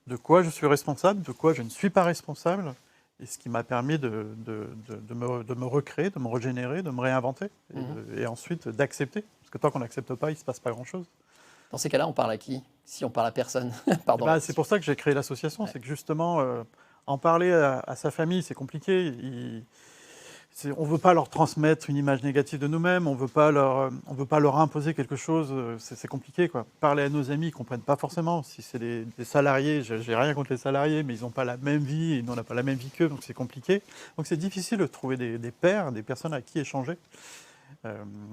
de quoi je suis responsable, de quoi je ne suis pas responsable, et ce qui m'a permis de me recréer, de me régénérer, de me réinventer, et ensuite d'accepter. Parce que tant qu'on n'accepte pas, il ne se passe pas grand-chose. Dans ces cas-là, on parle à qui? Si on parle à personne. Pardon. Bah, c'est pour ça que j'ai créé l'association, c'est que justement, en parler à sa famille, c'est compliqué. On ne veut pas leur transmettre une image négative de nous-mêmes, on veut pas leur imposer quelque chose, c'est compliqué, quoi. Parler à nos amis, ils ne comprennent pas forcément. Si c'est des salariés, j'ai rien contre les salariés, mais ils n'ont pas la même vie, et nous on n'a pas la même vie qu'eux, donc c'est compliqué. Donc c'est difficile de trouver des pairs, des personnes à qui échanger.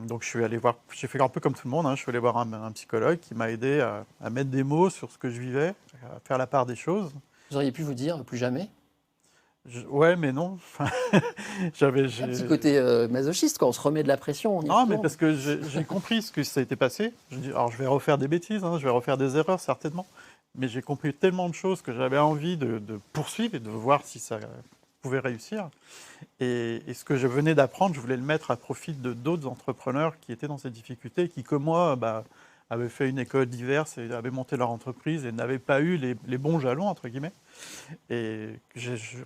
Donc je suis allé voir, j'ai fait un peu comme tout le monde, hein, je suis allé voir un psychologue qui m'a aidé à mettre des mots sur ce que je vivais, à faire la part des choses. Vous auriez pu vous dire plus jamais? Ouais, mais non. Enfin, Un petit côté masochiste, quand on se remet de la pression. On y non, mais retourne. parce que j'ai compris ce que ça a été passé. Je dis, alors je vais refaire des bêtises, hein, je vais refaire des erreurs certainement, mais j'ai compris tellement de choses que j'avais envie de poursuivre et de voir si ça pouvait réussir. Et ce que je venais d'apprendre, je voulais le mettre à profit de d'autres entrepreneurs qui étaient dans ces difficultés, et qui, comme moi, avaient fait une école diverse et avaient monté leur entreprise et n'avaient pas eu les bons jalons, entre guillemets. Et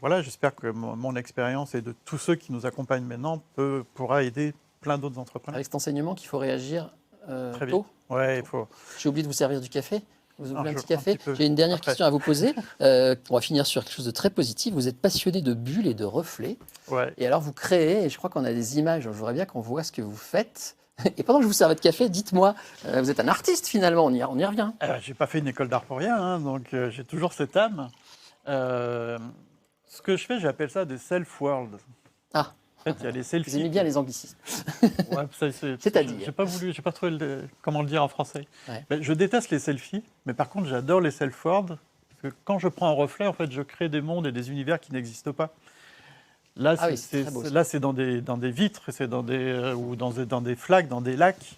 voilà, j'espère que mon expérience et de tous ceux qui nous accompagnent maintenant pourra aider plein d'autres entrepreneurs. Avec cet enseignement qu'il faut réagir Très tôt. vite. Ouais, il faut. J'ai oublié de vous servir du café. Vous Non, voulez un je petit prends un café? petit peu. J'ai une dernière Après. question à vous poser. On va finir sur quelque chose de très positif. Vous êtes passionné de bulles et de reflets. Ouais. Et alors vous créez, et je crois qu'on a des images, je voudrais bien qu'on voit ce que vous faites. Et pendant que je vous sers votre café, dites-moi, vous êtes un artiste finalement, on y revient. J'ai pas fait une école d'art pour rien, hein, donc j'ai toujours cette âme. Ce que je fais, j'appelle ça des self-worlds. Ah. En fait, il y a les selfies. Vous aimez bien les anglicismes. Ouais, C'est-à-dire j'ai pas trouvé comment le dire en français. Ouais. Ben, je déteste les selfies, mais par contre, j'adore les self-worlds. Parce que quand je prends un reflet, en fait, je crée des mondes et des univers qui n'existent pas. Là, Ah oui, c'est très beau, ça. là, c'est dans des vitres, c'est dans des flaques, dans des lacs.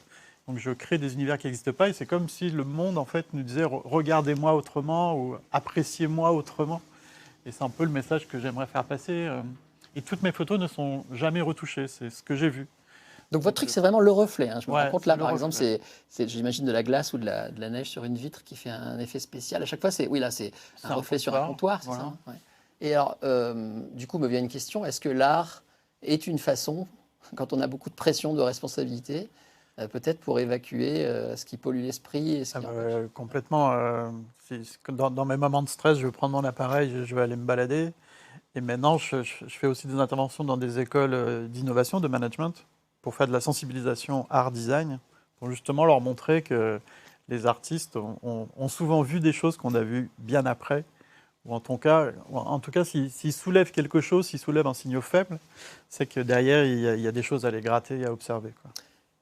Donc, je crée des univers qui n'existent pas, et c'est comme si le monde, en fait, nous disait regardez-moi autrement ou appréciez-moi autrement. Et c'est un peu le message que j'aimerais faire passer. Et toutes mes photos ne sont jamais retouchées, c'est ce que j'ai vu. Donc votre truc, c'est vraiment le reflet. Hein. Je me Ouais, rends compte là, le par exemple, reflet. c'est j'imagine de la glace ou de la neige sur une vitre qui fait un effet spécial. À chaque fois, c'est un reflet sur un comptoir, c'est voilà. ça, hein, ouais. Et alors, du coup, me vient une question. Est-ce que l'art est une façon, quand on a beaucoup de pression, de responsabilité, peut-être pour évacuer ce qui pollue l'esprit et ce qui empêche? Complètement. Dans mes moments de stress, je vais prendre mon appareil, je vais aller me balader. Et maintenant, je fais aussi des interventions dans des écoles d'innovation, de management, pour faire de la sensibilisation art-design, pour justement leur montrer que les artistes ont souvent vu des choses qu'on a vues bien après, ou en tout cas s'ils soulèvent quelque chose, s'ils soulèvent un signal faible, c'est que derrière, il y a des choses à les gratter et à observer, quoi.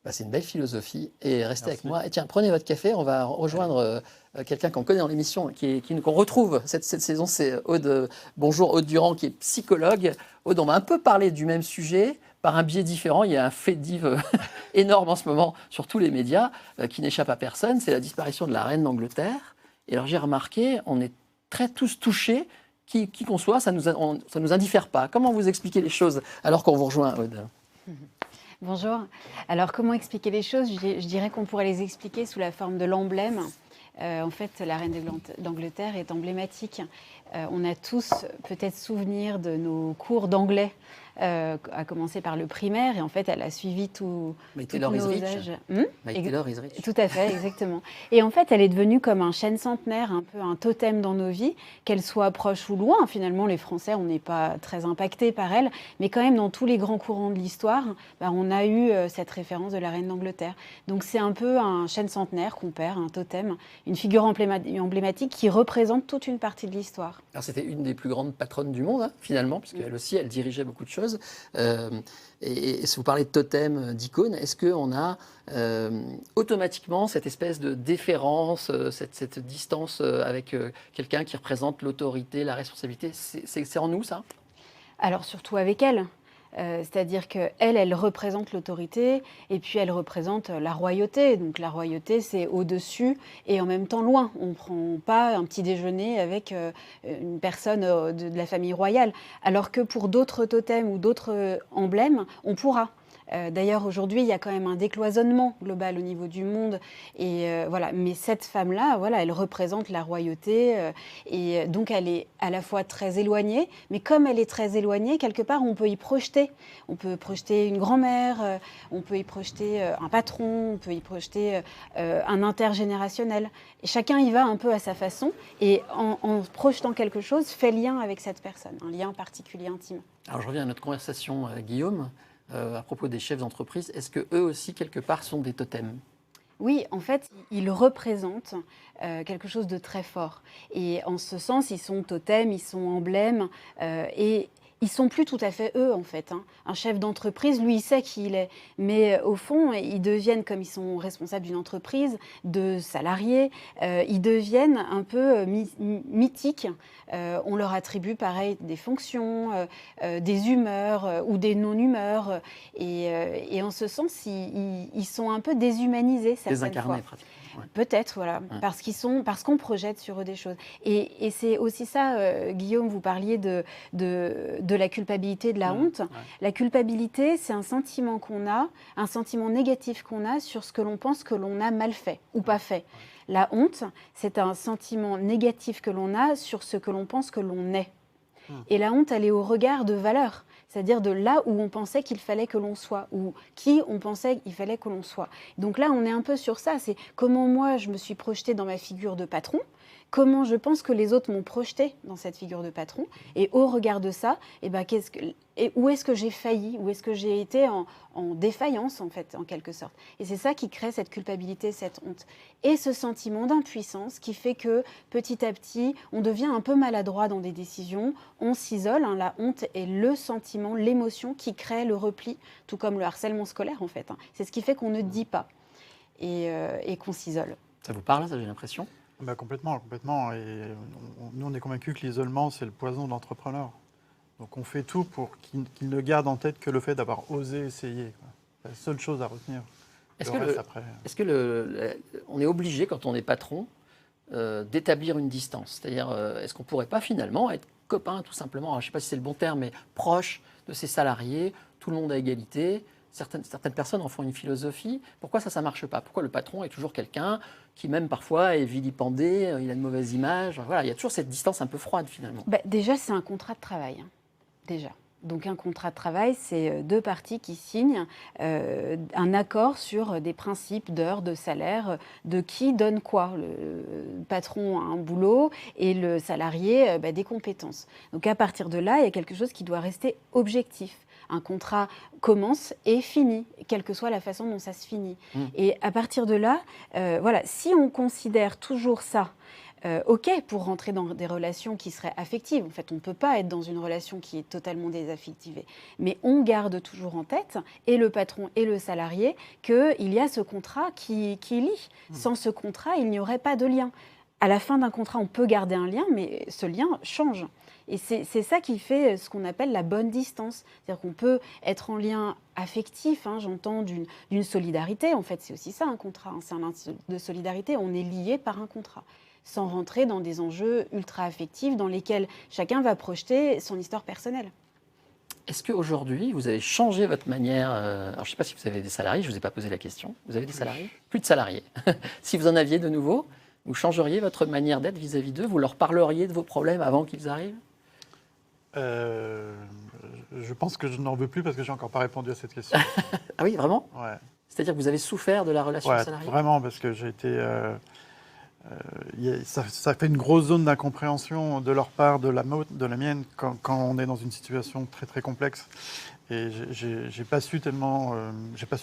Bah, c'est une belle philosophie. Et restez avec Merci. moi. Et tiens, prenez votre café. On va rejoindre quelqu'un qu'on connaît dans l'émission, qu'on retrouve cette saison. C'est Aude. Bonjour, Aude Durand, qui est psychologue. Aude, on va un peu parler du même sujet par un biais différent. Il y a un fait div énorme en ce moment sur tous les médias qui n'échappe à personne. C'est la disparition de la reine d'Angleterre. Et alors, j'ai remarqué, on est très tous touchés. Qui qu'on soit, ça nous indiffère pas. Comment vous expliquez les choses alors qu'on vous rejoint, Aude? Bonjour. Alors, comment expliquer les choses? Je dirais qu'on pourrait les expliquer sous la forme de l'emblème. En fait, la reine d'Angleterre est emblématique. On a tous peut-être souvenir de nos cours d'anglais, à commencer par le primaire, et en fait, elle a suivi tous nos âges. Taylor is rich. Tout à fait, exactement. Et en fait, elle est devenue comme un chêne centenaire, un peu un totem dans nos vies, qu'elle soit proche ou loin. Finalement, les Français, on n'est pas très impactés par elle, mais quand même, dans tous les grands courants de l'histoire, on a eu cette référence de la reine d'Angleterre. Donc, c'est un peu un chêne centenaire qu'on perd, un totem, une figure emblématique qui représente toute une partie de l'histoire. Alors, c'était une des plus grandes patronnes du monde, hein, finalement, puisqu'elle aussi, elle dirigeait beaucoup de choses. Et si vous parlez de totem, d'icône, est-ce qu'on a automatiquement cette espèce de déférence, cette distance avec quelqu'un qui représente l'autorité, la responsabilité? C'est en nous, ça? Alors, surtout avec elle. C'est-à-dire qu'elle représente l'autorité et puis elle représente la royauté. Donc la royauté, c'est au-dessus et en même temps loin. On ne prend pas un petit déjeuner avec une personne de la famille royale. Alors que pour d'autres totems ou d'autres emblèmes, on pourra. D'ailleurs, aujourd'hui, il y a quand même un décloisonnement global au niveau du monde. Et voilà. Mais cette femme-là, voilà, elle représente la royauté. Et donc, elle est à la fois très éloignée. Mais comme elle est très éloignée, quelque part, on peut y projeter. On peut projeter une grand-mère, on peut y projeter un patron, on peut y projeter un intergénérationnel. Et chacun y va un peu à sa façon. Et en projetant quelque chose, fait lien avec cette personne, un lien particulier intime. Alors je reviens à notre conversation, Guillaume, à propos des chefs d'entreprise. Est-ce qu'eux aussi, quelque part, sont des totems ? Oui, en fait, ils représentent quelque chose de très fort. Et en ce sens, ils sont totems, ils sont emblèmes. Et ils sont plus tout à fait eux, en fait. Un chef d'entreprise, lui, il sait qui il est. Mais au fond, ils deviennent, comme ils sont responsables d'une entreprise, de salariés, ils deviennent un peu mythiques. On leur attribue, pareil, des fonctions, des humeurs ou des non-humeurs. Et en ce sens, ils sont un peu déshumanisés, certaines fois. Désincarnés, pratiquement. Ouais. Peut-être, voilà, parce qu'on projette sur eux des choses. Et c'est aussi ça, Guillaume, vous parliez de la culpabilité, de la honte. Ouais. La culpabilité, c'est un sentiment qu'on a, un sentiment négatif qu'on a sur ce que l'on pense que l'on a mal fait ou pas fait. La honte, c'est un sentiment négatif que l'on a sur ce que l'on pense que l'on est. Et la honte, elle est au regard de valeurs, c'est-à-dire de là où on pensait qu'il fallait que l'on soit, ou qui on pensait qu'il fallait que l'on soit. Donc là, on est un peu sur ça, c'est comment moi, je me suis projetée dans ma figure de patron, comment je pense que les autres m'ont projeté dans cette figure de patron, et au regard de ça, où est-ce que j'ai failli, où est-ce que j'ai été en défaillance, en fait, en quelque sorte. Et c'est ça qui crée cette culpabilité, cette honte. Et ce sentiment d'impuissance qui fait que, petit à petit, on devient un peu maladroit dans des décisions, on s'isole. La honte est le sentiment, l'émotion qui crée le repli, tout comme le harcèlement scolaire, en fait. C'est ce qui fait qu'on ne dit pas et qu'on s'isole. Ça vous parle, ça, j'ai l'impression ? Bah, complètement. Et nous, on est convaincus que l'isolement, c'est le poison de l'entrepreneur. Donc on fait tout pour qu'il ne garde en tête que le fait d'avoir osé essayer. C'est la seule chose à retenir. Est-ce qu'on est obligé, quand on est patron, d'établir une distance ? C'est-à-dire, est-ce qu'on ne pourrait pas finalement être copain, tout simplement, alors, je ne sais pas si c'est le bon terme, mais proche de ses salariés, tout le monde à égalité ? Certaines personnes en font une philosophie. Pourquoi ça ne marche pas ? Pourquoi le patron est toujours quelqu'un qui, même parfois, est vilipendé, il a une mauvaise image ? Voilà, il y a toujours cette distance un peu froide, finalement. Déjà, c'est un contrat de travail. Déjà. Donc un contrat de travail, c'est deux parties qui signent un accord sur des principes d'heures, de salaire, de qui donne quoi. Le patron a un boulot et le salarié des compétences. Donc à partir de là, il y a quelque chose qui doit rester objectif. Un contrat commence et finit, quelle que soit la façon dont ça se finit. Et à partir de là, si on considère toujours ça, OK, pour rentrer dans des relations qui seraient affectives. En fait, on ne peut pas être dans une relation qui est totalement désaffectivée. Mais on garde toujours en tête, et le patron et le salarié, qu'il y a ce contrat qui lie. Sans ce contrat, il n'y aurait pas de lien. À la fin d'un contrat, on peut garder un lien, mais ce lien change. Et c'est ça qui fait ce qu'on appelle la bonne distance. C'est-à-dire qu'on peut être en lien affectif, j'entends, d'une solidarité. En fait, c'est aussi ça un contrat. C'est un lien de solidarité. On est lié par un contrat, sans rentrer dans des enjeux ultra affectifs dans lesquels chacun va projeter son histoire personnelle. Est-ce qu'aujourd'hui, vous avez changé votre manière alors, je ne sais pas si vous avez des salariés, je ne vous ai pas posé la question. Vous avez des salariés ? Plus de salariés. Si vous en aviez de nouveau, vous changeriez votre manière d'être vis-à-vis d'eux ? Vous leur parleriez de vos problèmes avant qu'ils arrivent ? Je pense que je n'en veux plus parce que je n'ai encore pas répondu à cette question. Ah oui, vraiment ? Ouais. C'est-à-dire que vous avez souffert de la relation salariée ? Vraiment, parce que j'ai été... ça fait une grosse zone d'incompréhension de leur part, de la mienne, quand on est dans une situation très très complexe. Et j'ai pas su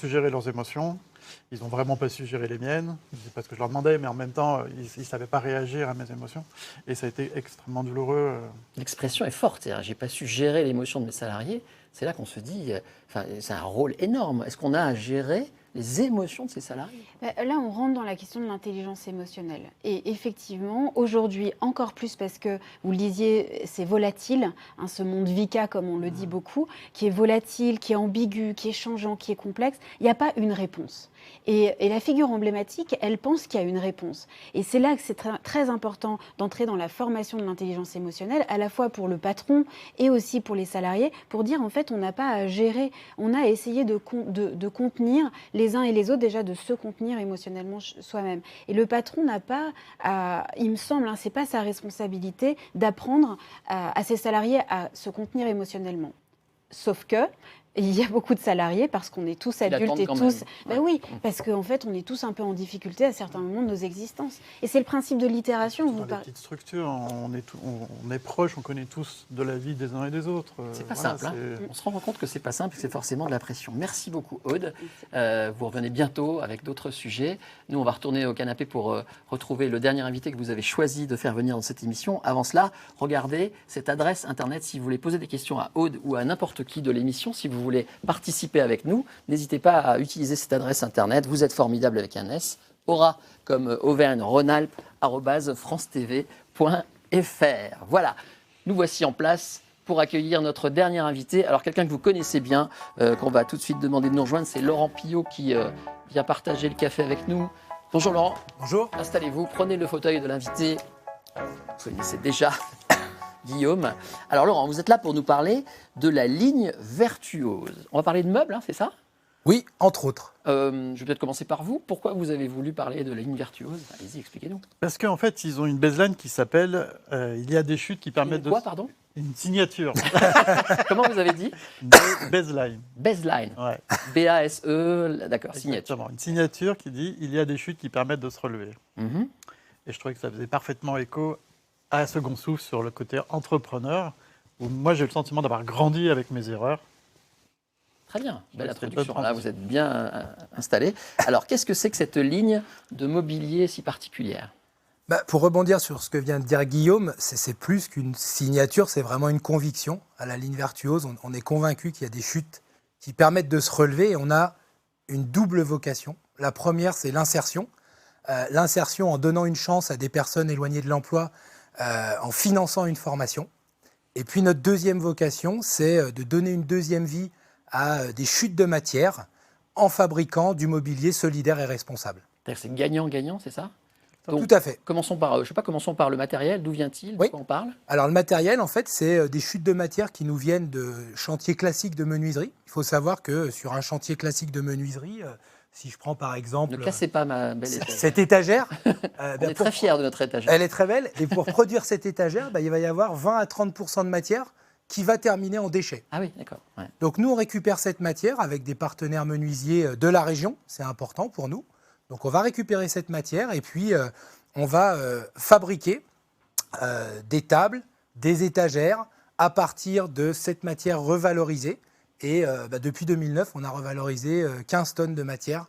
gérer leurs émotions. Ils n'ont vraiment pas su gérer les miennes. C'est pas ce que je leur demandais, mais en même temps, ils ne savaient pas réagir à mes émotions. Et ça a été extrêmement douloureux. L'expression est forte. C'est-à-dire, j'ai pas su gérer l'émotion de mes salariés. C'est là qu'on se dit, c'est un rôle énorme. Est-ce qu'on a à gérer les émotions de ces salariés. Là, on rentre dans la question de l'intelligence émotionnelle. Et effectivement, aujourd'hui, encore plus parce que, vous le disiez, c'est volatile, hein, ce monde VICA, comme on le dit beaucoup, qui est volatile, qui est ambigu, qui est changeant, qui est complexe, il n'y a pas une réponse. Et la figure emblématique, elle pense qu'il y a une réponse. Et c'est là que c'est très important d'entrer dans la formation de l'intelligence émotionnelle, à la fois pour le patron et aussi pour les salariés, pour dire en fait, on n'a pas à gérer, on a à essayer de contenir les uns et les autres, déjà de se contenir émotionnellement soi-même. Et le patron n'a pas, il me semble, hein, c'est pas sa responsabilité d'apprendre à ses salariés à se contenir émotionnellement. Sauf que il y a beaucoup de salariés, parce qu'on est tous adultes et tous... Ben oui, parce qu'en fait, on est tous un peu en difficulté à certains moments de nos existences. Et c'est le principe de l'itération. Dans les petites structures, on est proches, on connaît tous de la vie des uns et des autres. C'est pas simple. Hein. On se rend compte que c'est pas simple, que c'est forcément de la pression. Merci beaucoup, Aude. Vous revenez bientôt avec d'autres sujets. Nous, on va retourner au canapé pour retrouver le dernier invité que vous avez choisi de faire venir dans cette émission. Avant cela, regardez cette adresse Internet si vous voulez poser des questions à Aude ou à n'importe qui de l'émission. Si vous voulez participer avec nous, n'hésitez pas à utiliser cette adresse Internet. Vous êtes formidable avec un S. Aura comme Auvergne-Rhône-Alpes, @francetv.fr. Voilà, nous voici en place pour accueillir notre dernier invité. Alors, quelqu'un que vous connaissez bien, qu'on va tout de suite demander de nous rejoindre, c'est Laurent Pillot qui vient partager le café avec nous. Bonjour Laurent. Bonjour. Installez-vous, prenez le fauteuil de l'invité. Vous connaissez déjà Guillaume. Alors Laurent, vous êtes là pour nous parler de la ligne Vertuose. On va parler de meubles, hein, c'est ça ? Oui, entre autres. Je vais peut-être commencer par vous. Pourquoi vous avez voulu parler de la ligne Vertuose ? Allez-y, expliquez-nous. Parce qu'en fait, ils ont une baseline qui s'appelle « Il y a des chutes qui permettent de... » Quoi, pardon ? Une signature. Comment vous avez dit ? Baseline. Baseline. Ouais. B-A-S-E, d'accord, signature. Exactement. Une signature qui dit « Il y a des chutes qui permettent de se relever ». Mhm. Et je trouvais que ça faisait parfaitement écho à Second Souffle sur le côté entrepreneur, où moi j'ai le sentiment d'avoir grandi avec mes erreurs. Très bien, belle C'est introduction. Là, vous êtes bien installé. Alors, qu'est-ce que c'est que cette ligne de mobilier si particulière ? Pour rebondir sur ce que vient de dire Guillaume, c'est plus qu'une signature, c'est vraiment une conviction. À la ligne Vertuose, on est convaincu qu'il y a des chutes qui permettent de se relever et on a une double vocation. La première, c'est l'insertion. L'insertion en donnant une chance à des personnes éloignées de l'emploi, en finançant une formation. Et puis notre deuxième vocation, c'est de donner une deuxième vie à des chutes de matière en fabriquant du mobilier solidaire et responsable. C'est-à-dire que c'est gagnant-gagnant, c'est ça ? Donc, tout à fait. Commençons par, commençons par le matériel. D'où vient-il ? Oui. De quoi on parle ? Alors le matériel, en fait, c'est des chutes de matière qui nous viennent de chantiers classiques de menuiserie. Il faut savoir que sur un chantier classique de menuiserie, si je prends par exemple... Ne cassez pas ma belle étagère. Cette étagère... On est très fiers de notre étagère. Elle est très belle. Et pour produire cette étagère, il va y avoir 20 à 30% de matière qui va terminer en déchets. Ah oui, d'accord. Ouais. Donc nous, on récupère cette matière avec des partenaires menuisiers de la région. C'est important pour nous. Donc on va récupérer cette matière et puis on va fabriquer des tables, des étagères à partir de cette matière revalorisée. Et depuis 2009, on a revalorisé 15 tonnes de matière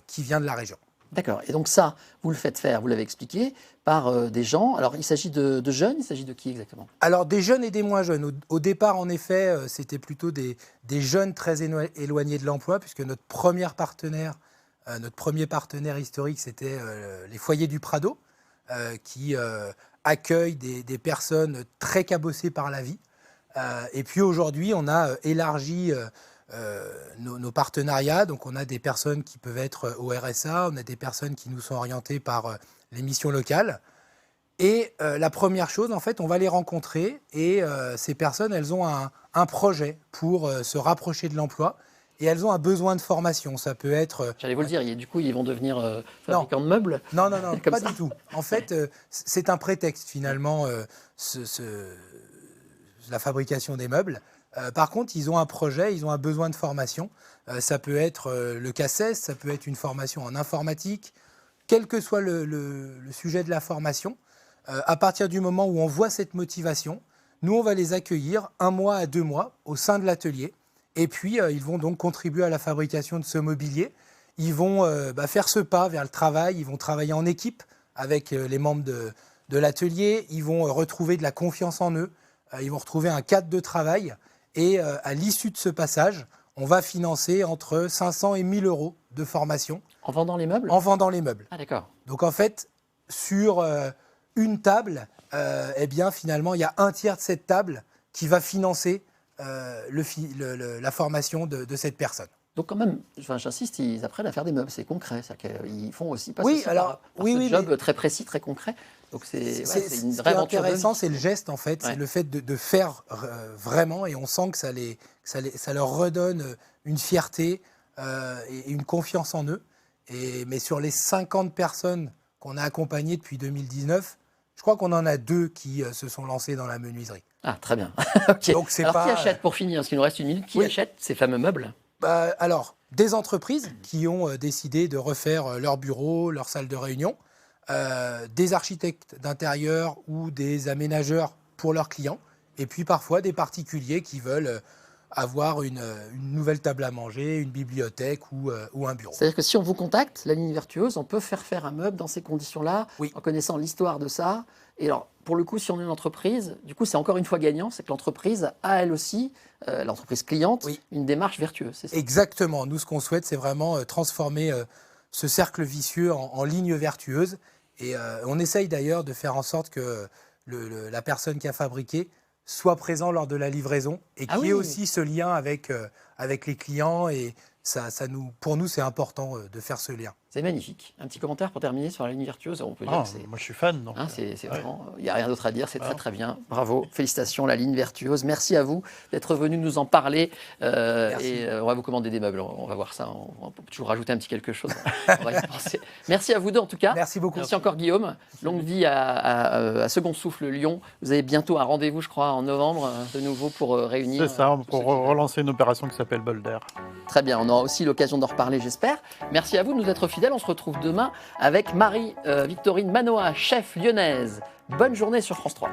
qui vient de la région. D'accord. Et donc ça, vous le faites faire, vous l'avez expliqué, par des gens. Alors il s'agit de jeunes, il s'agit de qui exactement ? Alors des jeunes et des moins jeunes. Au départ, en effet, c'était plutôt des jeunes très éloignés de l'emploi, puisque notre premier partenaire historique, c'était les foyers du Prado, qui accueillent des personnes très cabossées par la vie. Et puis aujourd'hui, on a élargi nos partenariats. Donc on a des personnes qui peuvent être au RSA, on a des personnes qui nous sont orientées par les missions locales. Et la première chose, en fait, on va les rencontrer et ces personnes, elles ont un projet pour se rapprocher de l'emploi et elles ont un besoin de formation. Ça peut être... J'allais vous le dire, du coup, ils vont devenir fabricants de meubles ? Non, pas ça. du tout. En fait, c'est un prétexte, finalement, la fabrication des meubles. Par contre, ils ont un projet, ils ont un besoin de formation. Ça peut être le CACES, ça peut être une formation en informatique, quel que soit le sujet de la formation. À partir du moment où on voit cette motivation, nous, on va les accueillir 1 mois à 2 mois au sein de l'atelier. Et puis, ils vont donc contribuer à la fabrication de ce mobilier. Ils vont faire ce pas vers le travail, ils vont travailler en équipe avec les membres de l'atelier, ils vont retrouver de la confiance en eux, ils vont retrouver un cadre de travail. Et à l'issue de ce passage, on va financer entre 500 et 1000 euros de formation En vendant les meubles en vendant les meubles. Ah, d'accord. Donc en fait, sur une table, eh bien finalement, il y a un tiers de cette table qui va financer la formation de cette personne. Donc quand même, enfin, j'insiste, ils apprennent à faire des meubles, c'est concret. C'est-à-dire qu'ils font aussi passer Oui, ça alors, par oui, ce oui, job mais- très précis, très concret. Donc c'est une Ce vraie qui est aventure de intéressant, vie. c'est le geste, en fait. Ouais. C'est le fait de faire vraiment, et on sent que ça leur redonne une fierté et une confiance en eux. Mais sur les 50 personnes qu'on a accompagnées depuis 2019, je crois qu'on en a 2 qui se sont lancés dans la menuiserie. Ah, très bien. Ok. Donc, c'est Alors pas- qui achète, pour finir, parce qu'il nous reste une minute, qui Oui. achète ces fameux meubles? Alors, des entreprises qui ont décidé de refaire leur bureau, leur salle de réunion, des architectes d'intérieur ou des aménageurs pour leurs clients, et puis parfois des particuliers qui veulent avoir une nouvelle table à manger, une bibliothèque ou un bureau. C'est-à-dire que si on vous contacte, la ligne vertueuse, on peut faire un meuble dans ces conditions-là, Oui. en connaissant l'histoire de ça. Et alors, pour le coup, si on est une entreprise, du coup, c'est encore une fois gagnant, c'est que l'entreprise a elle aussi, l'entreprise cliente, Oui. une démarche vertueuse. C'est ça. Exactement. Nous, ce qu'on souhaite, c'est vraiment transformer ce cercle vicieux en ligne vertueuse. Et on essaye d'ailleurs de faire en sorte que la personne qui a fabriqué soit présent lors de la livraison et Ah qu'il y ait oui. aussi ce lien avec les clients. Et pour nous, c'est important de faire ce lien. C'est magnifique. Un petit commentaire pour terminer sur la ligne vertueuse. On peut dire Ah, que c'est... moi, je suis fan. Donc, Hein, c'est ouais. vraiment, il n'y a rien d'autre à dire, c'est Voilà. très très bien. Bravo, félicitations, la ligne vertueuse. Merci à vous d'être venu nous en parler. Merci. Et on va vous commander des meubles, on va voir ça. On peut toujours rajouter un petit quelque chose. On va y penser. Merci à vous deux en tout cas. Merci beaucoup. Merci encore Guillaume. Longue vie à Second Souffle Lyon. Vous avez bientôt un rendez-vous, je crois, en novembre, de nouveau pour réunir. C'est ça, tous pour ceux qui veulent. relancer une opération qui s'appelle Boulder. Très bien, on aura aussi l'occasion d'en reparler, j'espère. Merci à vous de nous être fidèles. On se retrouve demain avec Marie-Victorine Manoa, chef lyonnaise. Bonne journée sur France 3.